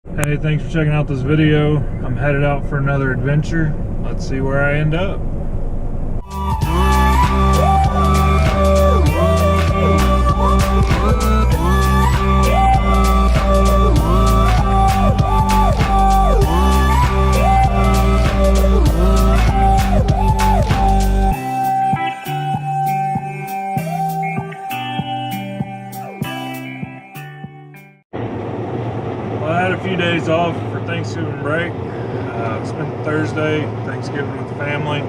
Hey, thanks for checking out this video. I'm headed out for another adventure. Let's see where I end up. I had a few days off for Thanksgiving break. Spent Thursday, Thanksgiving with the family.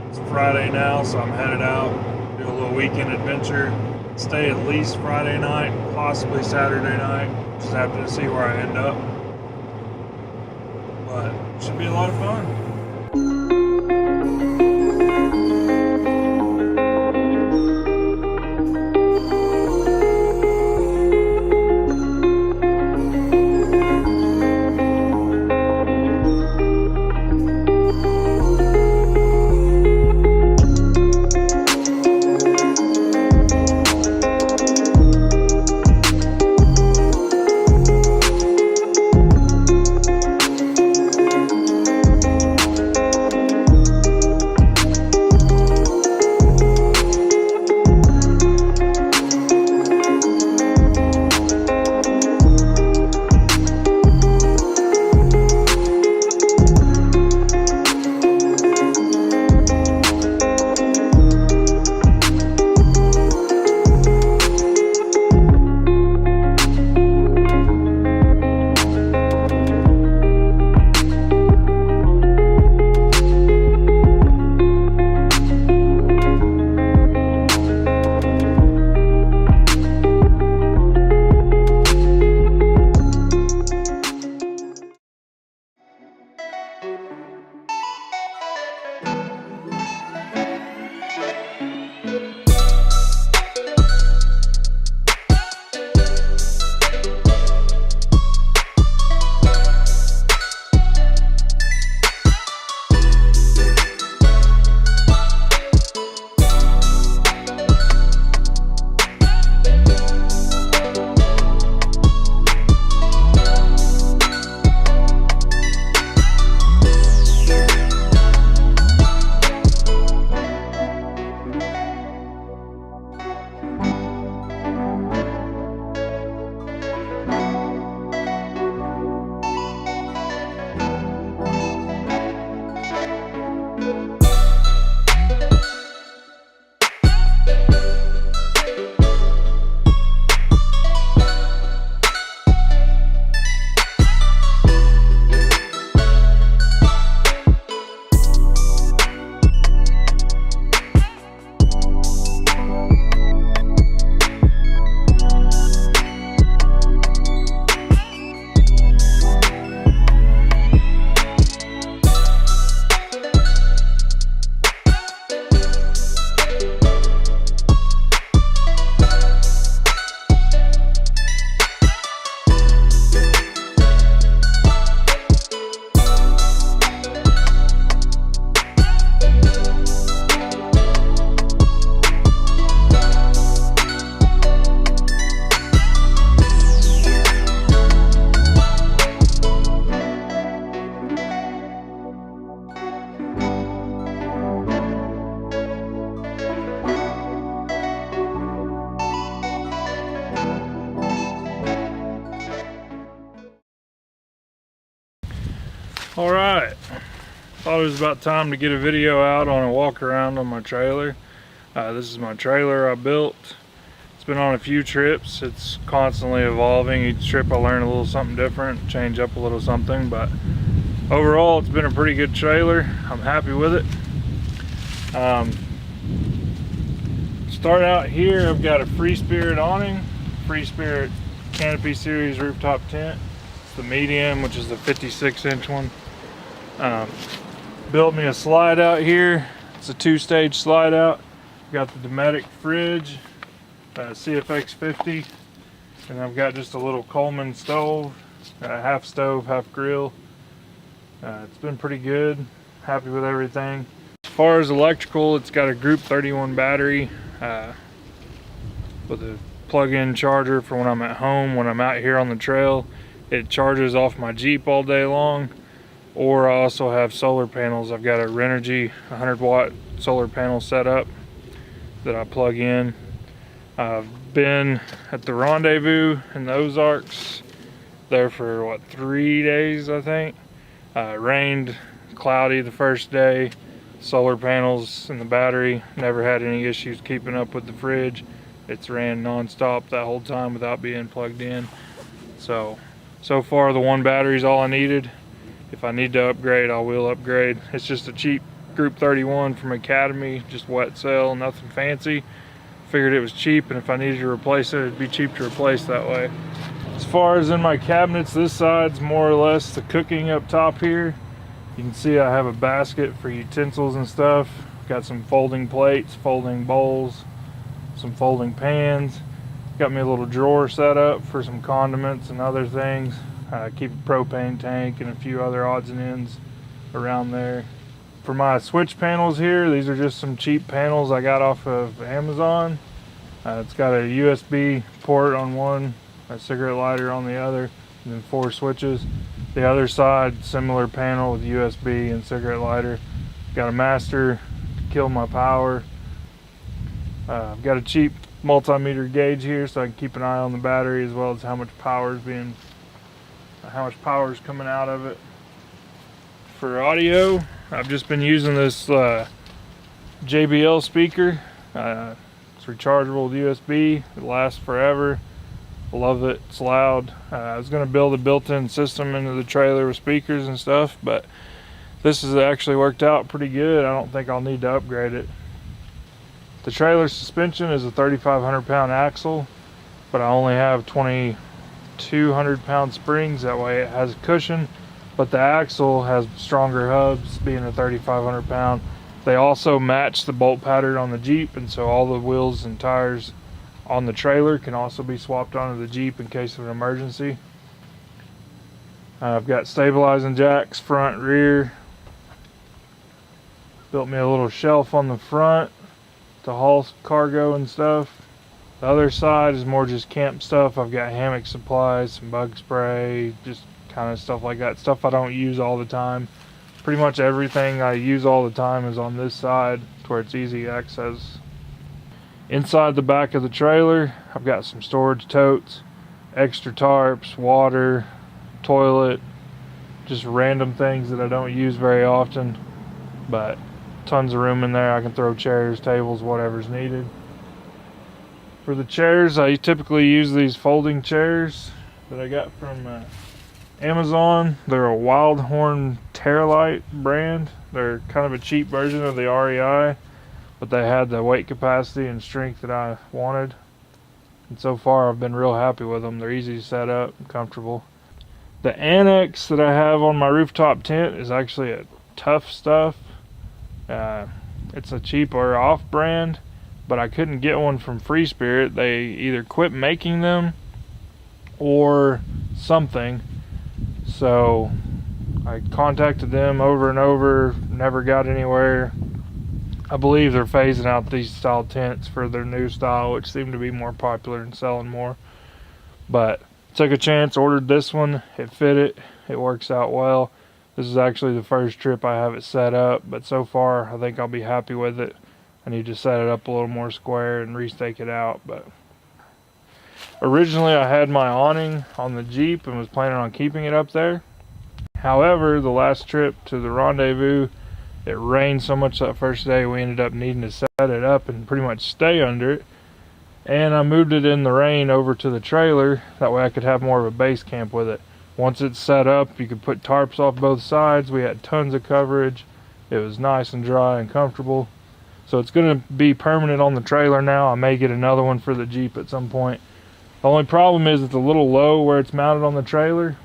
It's Friday now, so I'm headed out, do a little weekend adventure. Stay at least Friday night, possibly Saturday night. Just have to see where I end up. But it should be a lot of fun. All right, thought it was about time to get a video out on a walk around on my trailer. This is my trailer I built. It's been on a few trips. It's constantly evolving. Each trip I learn a little something different, change up a little something, but overall it's been a pretty good trailer. I'm happy with it. Start out here, I've got a Free Spirit awning, Free Spirit Canopy Series rooftop tent. It's the medium, which is the 56-inch one. Built me a slide out here. It's a 2-stage slide out. Got the Dometic fridge, CFX 50, and I've got just a little Coleman stove, half stove, half grill. It's been pretty good. Happy with everything. As far as electrical, it's got a Group 31 battery with a plug-in charger for when I'm at home. When I'm out here on the trail, it charges off my Jeep all day long. Or I also have solar panels. I've got a Renogy 100-watt solar panel set up that I plug in. I've been at the rendezvous in the Ozarks there for what, 3 days I think. It rained, cloudy the first day. Solar panels in the battery, never had any issues keeping up with the fridge. It's ran non-stop that whole time without being plugged in. So far the one battery is all I needed. If I need to upgrade, I will upgrade. It's just a cheap Group 31 from Academy, just wet cell, nothing fancy. Figured it was cheap, and if I needed to replace it, it'd be cheap to replace that way. As far as in my cabinets, this side's more or less the cooking up top here. You can see I have a basket for utensils and stuff. Got some folding plates, folding bowls, some folding pans. Got me a little drawer set up for some condiments and other things. Keep a propane tank and a few other odds and ends around there. For my switch panels here, these are just some cheap panels I got off of Amazon. It's got a USB port on one, a cigarette lighter on the other, and then 4 switches. The other side, similar panel with USB and cigarette lighter. Got a master to kill my power. I've got a cheap multimeter gauge here so I can keep an eye on the battery as well as how much power is coming out of it. For audio, I've just been using this JBL speaker. It's rechargeable with USB. It lasts forever. Love it. It's loud. I was going to build a built-in system into the trailer with speakers and stuff, but this has actually worked out pretty good. I don't think I'll need to upgrade it. The trailer suspension is a 3,500 pound axle, but I only have 2,200 pound springs. That way it has a cushion, but the axle has stronger hubs, being a 3,500 pound. They also match the bolt pattern on the Jeep, and so all the wheels and tires on the trailer can also be swapped onto the Jeep in case of an emergency. I've got stabilizing jacks front, rear. Built me a little shelf on the front to haul cargo and stuff. The other side is more just camp stuff. I've got hammock supplies, some bug spray, just kind of stuff like that. Stuff I don't use all the time. Pretty much everything I use all the time is on this side to where it's easy access. Inside the back of the trailer, I've got some storage totes, extra tarps, water, toilet, just random things that I don't use very often, but tons of room in there. I can throw chairs, tables, whatever's needed. For the chairs, I typically use these folding chairs that I got from Amazon. They're a Wildhorn Terralite brand. They're kind of a cheap version of the REI, but they had the weight capacity and strength that I wanted. And so far I've been real happy with them. They're easy to set up and comfortable. The annex that I have on my rooftop tent is actually a Tough Stuff. It's a cheaper off-brand, but I couldn't get one from Free Spirit. They either quit making them or something. So I contacted them over and over, never got anywhere. I believe they're phasing out these style tents for their new style, which seem to be more popular and selling more. But took a chance, ordered this one. It fit it. It works out well. This is actually the first trip I have it set up, but so far I think I'll be happy with it. I need to set it up a little more square and restake it out. But originally I had my awning on the Jeep and was planning on keeping it up there. However, the last trip to the rendezvous, it rained so much that first day we ended up needing to set it up and pretty much stay under it. And I moved it in the rain over to the trailer. That way I could have more of a base camp with it. Once it's set up, you could put tarps off both sides. We had tons of coverage. It was nice and dry and comfortable. So it's going to be permanent on the trailer now. I may get another one for the Jeep at some point. The only problem is it's a little low where it's mounted on the trailer.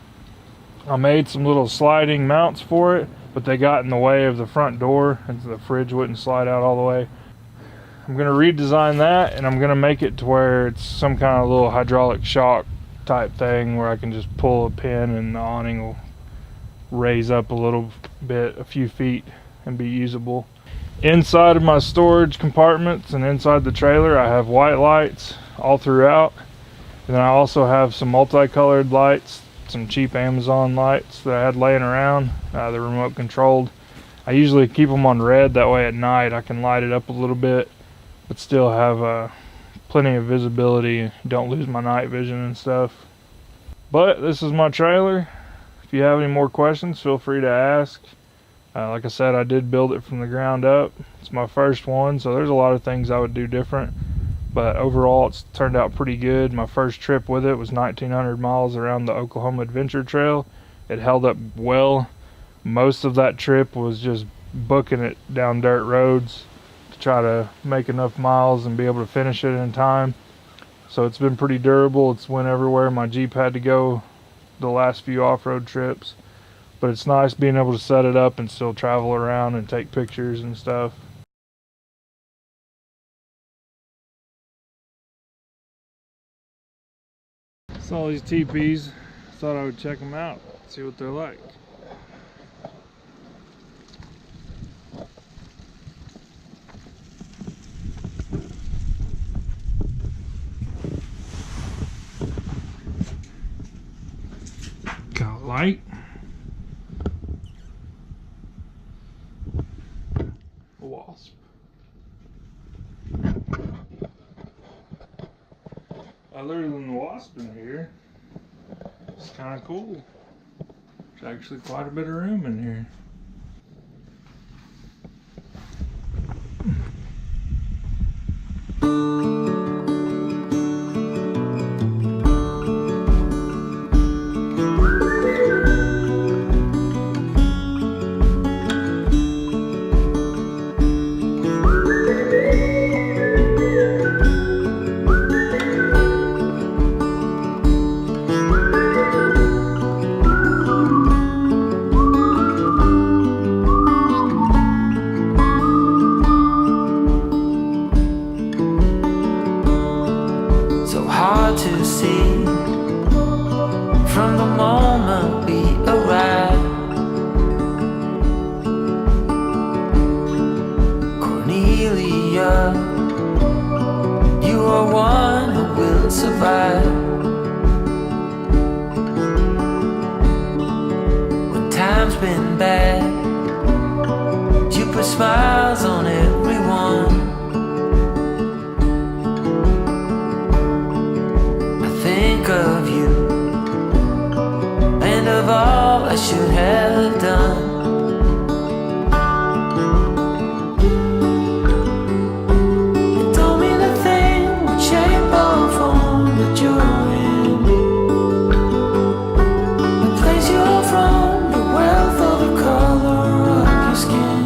I made some little sliding mounts for it, but they got in the way of the front door and the fridge wouldn't slide out all the way. I'm going to redesign that, and I'm going to make it to where it's some kind of little hydraulic shock type thing where I can just pull a pin and the awning will raise up a little bit, a few feet, and be usable. Inside of my storage compartments and inside the trailer, I have white lights all throughout, and then I also have some multicolored lights some cheap Amazon lights that I had laying around. They're remote controlled. I usually keep them on red, that way at night I can light it up a little bit but still have plenty of visibility, don't lose my night vision and stuff. But this is my trailer. If you have any more questions, feel free to ask. Like I said, I did build it from the ground up. It's my first one, so there's a lot of things I would do different, but overall it's turned out pretty good. My first trip with it was 1,900 miles around the Oklahoma Adventure Trail. It held up well. Most of that trip was just booking it down dirt roads to try to make enough miles and be able to finish it in time. So it's been pretty durable. It's went everywhere my Jeep had to go the last few off-road trips. But it's nice being able to set it up and still travel around and take pictures and stuff. Saw these teepees, thought I would check them out, see what they're like. Got a light. A wasp. Other than the wasp in here, it's kind of cool. There's actually quite a bit of room in here. To see from the moment we arrived. Cornelia, you are one who will survive. When time's been bad, you put smiles on everyone. Of you and of all I should have done. It don't mean a thing what shape or form that you're in, the place you're from, the wealth or the color of your skin,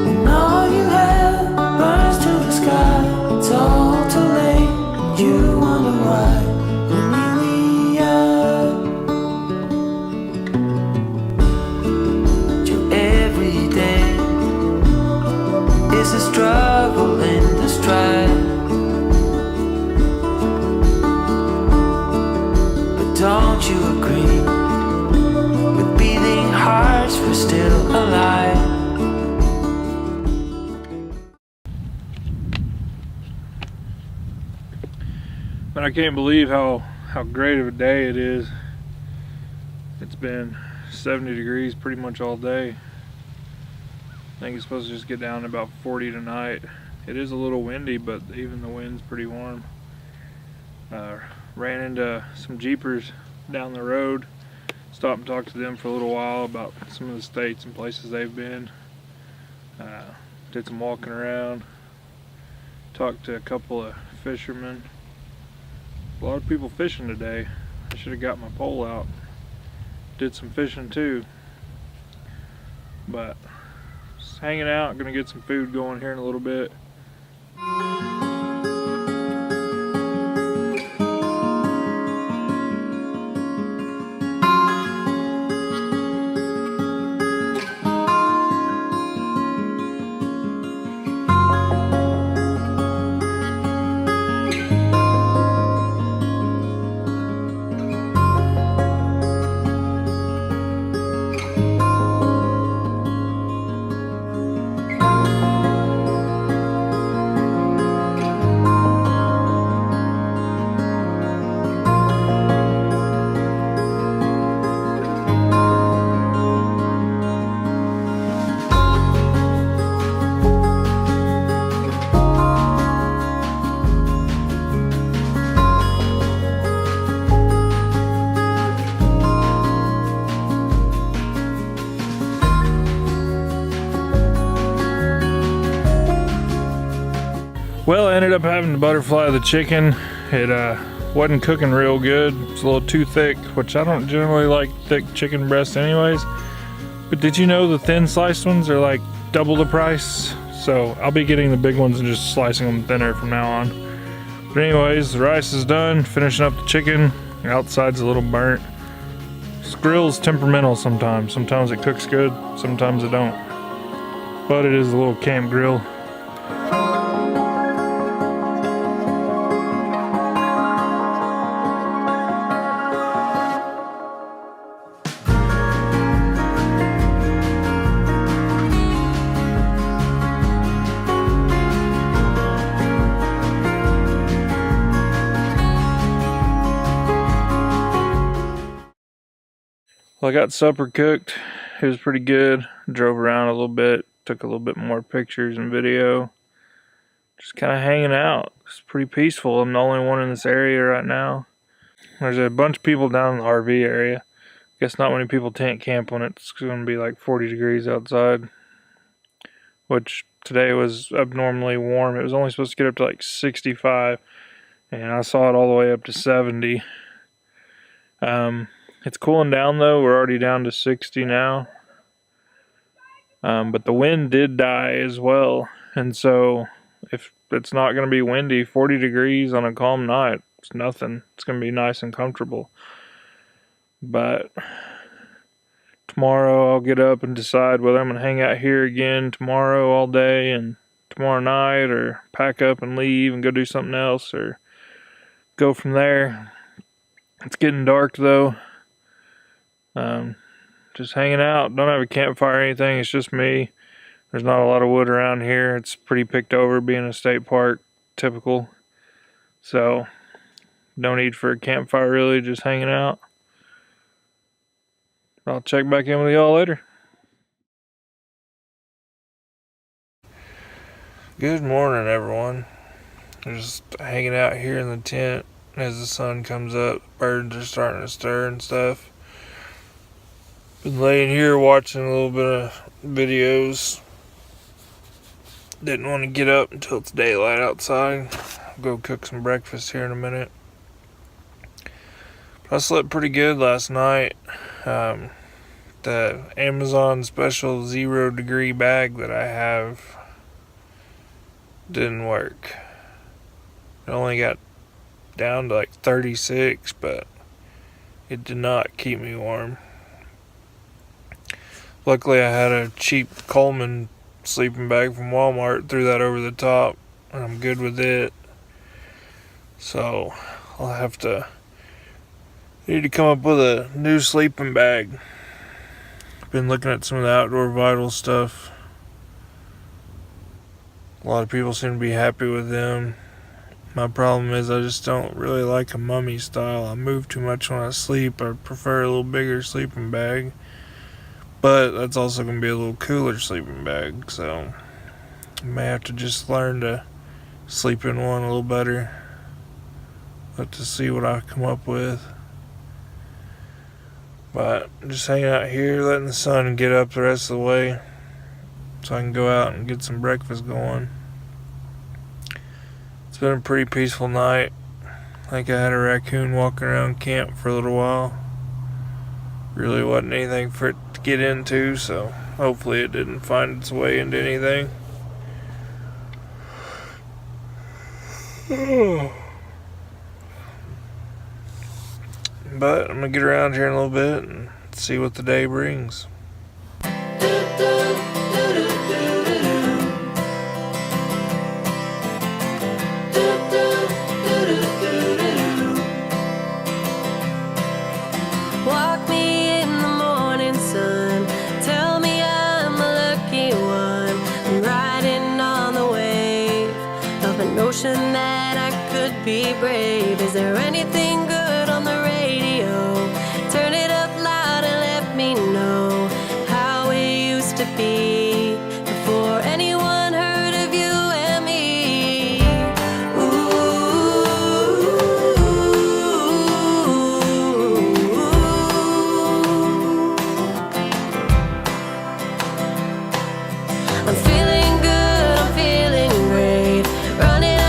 and all you have burns to the sky. It's all too late. You wonder why, Cornelia. Your everyday is a struggle and a strife. But don't you agree? With beating hearts, we're still alive. But I can't believe how great of a day it is. It's been 70 degrees pretty much all day. I think it's supposed to just get down to about 40 tonight. It is a little windy, but even the wind's pretty warm. Ran into some Jeepers down the road. Stopped and talked to them for a little while about some of the states and places they've been. Did some walking around. Talked to a couple of fishermen. A lot of people fishing today. I should have got my pole out. Did some fishing too. But just hanging out, gonna get some food going here in a little bit. Well, I ended up having to butterfly the chicken. It wasn't cooking real good. It's a little too thick, which I don't generally like thick chicken breast anyways. But did you know the thin sliced ones are like double the price? So I'll be getting the big ones and just slicing them thinner from now on. But anyways, the rice is done. Finishing up the chicken. The outside's a little burnt. This grill's temperamental sometimes. Sometimes it cooks good, sometimes it don't. But it is a little camp grill. Well, I got supper cooked. It was pretty good. Drove around a little bit, took a little bit more pictures and video. Just kind of hanging out. It's pretty peaceful. I'm the only one in this area right now. There's a bunch of people down in the RV area. Guess not many people tent camp when it's going to be like 40 degrees outside. Which today was abnormally warm. It was only supposed to get up to like 65. And I saw it all the way up to 70. It's cooling down though. We're already down to 60 now. But the wind did die as well. And so if it's not going to be windy, 40 degrees on a calm night, it's nothing. It's going to be nice and comfortable. But tomorrow I'll get up and decide whether I'm going to hang out here again tomorrow all day and tomorrow night, or pack up and leave and go do something else, or go from there. It's getting dark though. Just hanging out. Don't have a campfire or anything. It's just me. There's not a lot of wood around here. It's pretty picked over, being a state park, typical. So no need for a campfire really, just hanging out. I'll check back in with y'all later. Good morning, everyone. Just hanging out here in the tent as the sun comes up. Birds are starting to stir and stuff. Been laying here watching a little bit of videos. Didn't want to get up until it's daylight outside. I'll go cook some breakfast here in a minute. But I slept pretty good last night. The Amazon special 0 degree bag that I have didn't work. It only got down to like 36, but it did not keep me warm. Luckily I had a cheap Coleman sleeping bag from Walmart, threw that over the top, and I'm good with it. So I'll need to come up with a new sleeping bag. Been looking at some of the Outdoor Vital stuff. A lot of people seem to be happy with them. My problem is I just don't really like a mummy style. I move too much when I sleep. I prefer a little bigger sleeping bag. But that's also going to be a little cooler sleeping bag, so I may have to just learn to sleep in one a little better. But to see what I come up with. But just hanging out here, letting the sun get up the rest of the way, so I can go out and get some breakfast going. It's been a pretty peaceful night. I think I had a raccoon walking around camp for a little while. Really wasn't anything for it to get into, so hopefully it didn't find its way into anything. But I'm gonna get around here in a little bit and see what the day brings. Walk me in the morning sun. Tell me I'm a lucky one. I'm riding on the wave of a notion that I could be brave. Is there anything good on the radio? Turn it up loud and let me know how it used to be before anyone heard of you and me. I'm feeling good, I'm feeling great. Running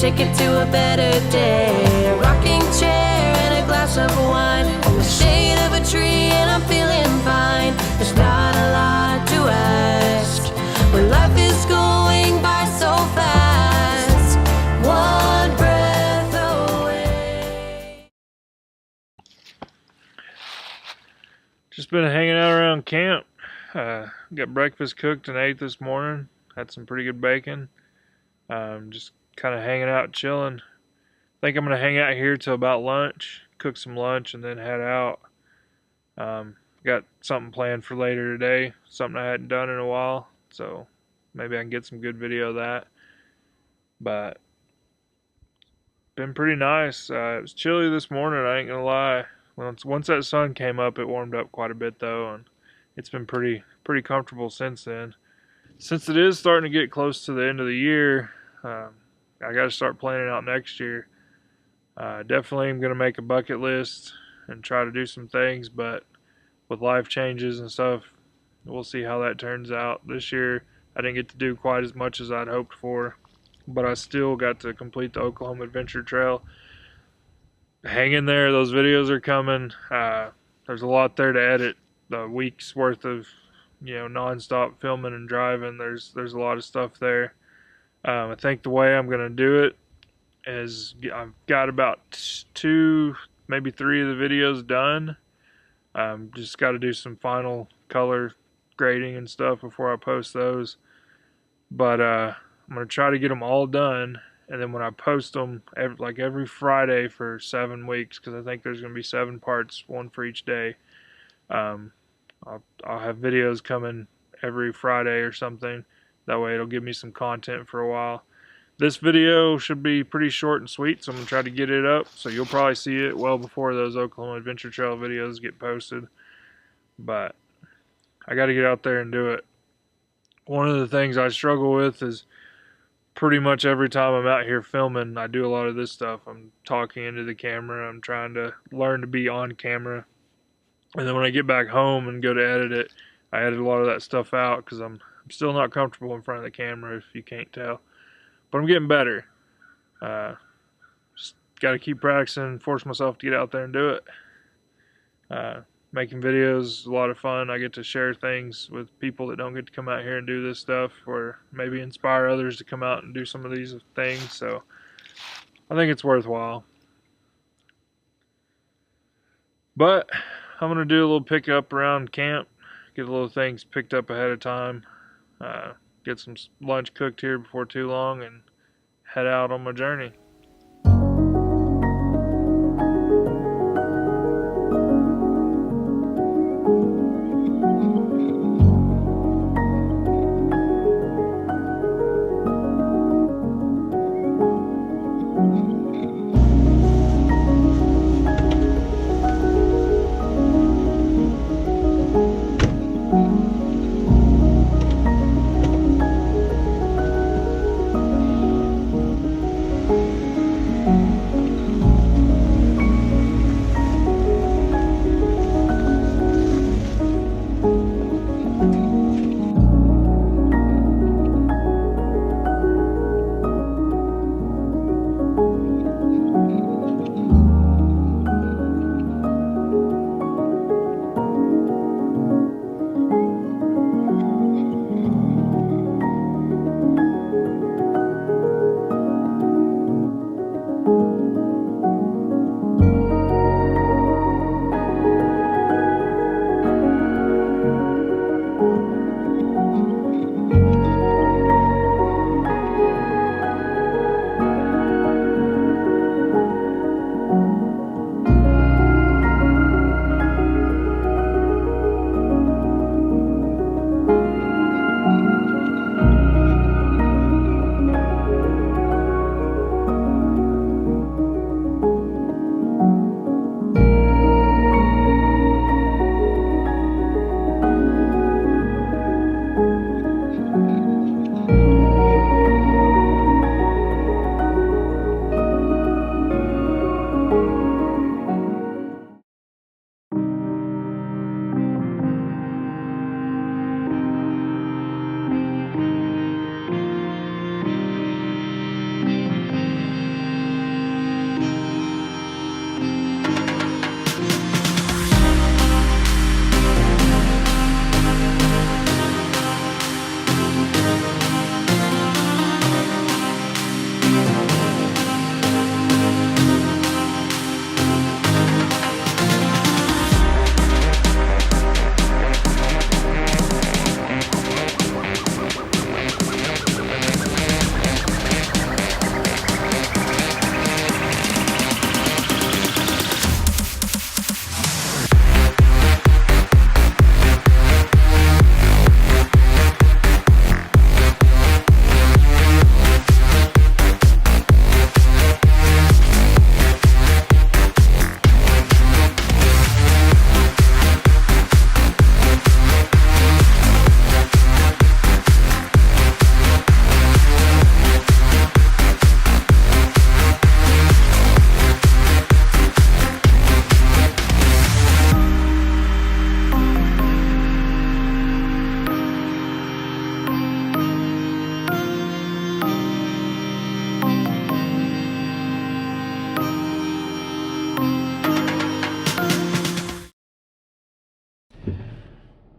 take it to a better day. A rocking chair and a glass of wine in the shade of a tree, and I'm feeling fine. There's not a lot to ask when life is going by so fast. One breath away. Just been hanging out around camp. Got breakfast cooked and ate this morning. Had some pretty good bacon. Just kind of hanging out, chilling. Think I'm gonna hang out here till about lunch, cook some lunch, and then head out. Got something planned for later today, something I hadn't done in a while, so maybe I can get some good video of that. But been pretty nice. It was chilly this morning, I ain't gonna lie. Once that sun came up, it warmed up quite a bit though, and it's been pretty comfortable since then. Since it is starting to get close to the end of the year, I got to start planning out next year. Definitely am going to make a bucket list and try to do some things, but with life changes and stuff, we'll see how that turns out. This year, I didn't get to do quite as much as I'd hoped for, but I still got to complete the Oklahoma Adventure Trail. Hang in there, those videos are coming. There's a lot there to edit. The week's worth of non-stop filming and driving. There's a lot of stuff there. I think the way I'm gonna do it is I've got about 2, maybe 3 of the videos done. Just got to do some final color grading and stuff before I post those. But I'm gonna try to get them all done, and then when I post them, every Friday for 7 weeks, because I think there's gonna be 7 parts, 1 for each day. I'll have videos coming every Friday or something. That way it'll give me some content for a while. This video should be pretty short and sweet, so I'm going to try to get it up. So you'll probably see it well before those Oklahoma Adventure Trail videos get posted. But I got to get out there and do it. One of the things I struggle with is pretty much every time I'm out here filming, I do a lot of this stuff. I'm talking into the camera. I'm trying to learn to be on camera. And then when I get back home and go to edit it, I edit a lot of that stuff out because I'm still not comfortable in front of the camera, if you can't tell. But I'm getting better. Just got to keep practicing, force myself to get out there and do it. Making videos is a lot of fun. I get to share things with people that don't get to come out here and do this stuff, or maybe inspire others to come out and do some of these things. So I think it's worthwhile. But I'm going to do a little pickup around camp, get a little things picked up ahead of time, get some lunch cooked here before too long, and head out on my journey.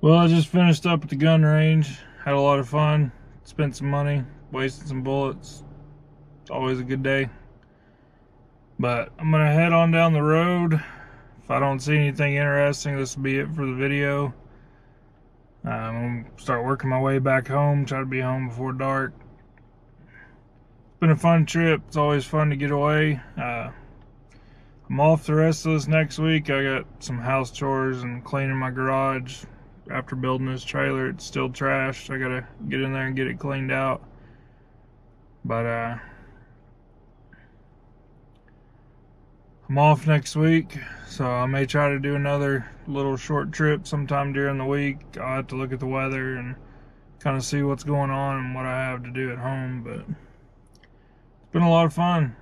Well, I just finished up at the gun range. Had a lot of fun. Spent some money, wasted some bullets. It's always a good day. But I'm gonna head on down the road. If I don't see anything interesting, this will be it for the video. I'm gonna start working my way back home. Try to be home before dark. It's been a fun trip. It's always fun to get away. I'm off the rest of this next week. I got some house chores and cleaning my garage. After building this trailer, it's still trashed. I gotta get in there and get it cleaned out. But I'm off next week, so I may try to do another little short trip sometime during the week. I'll have to look at the weather and kind of see what's going on and what I have to do at home. But it's been a lot of fun.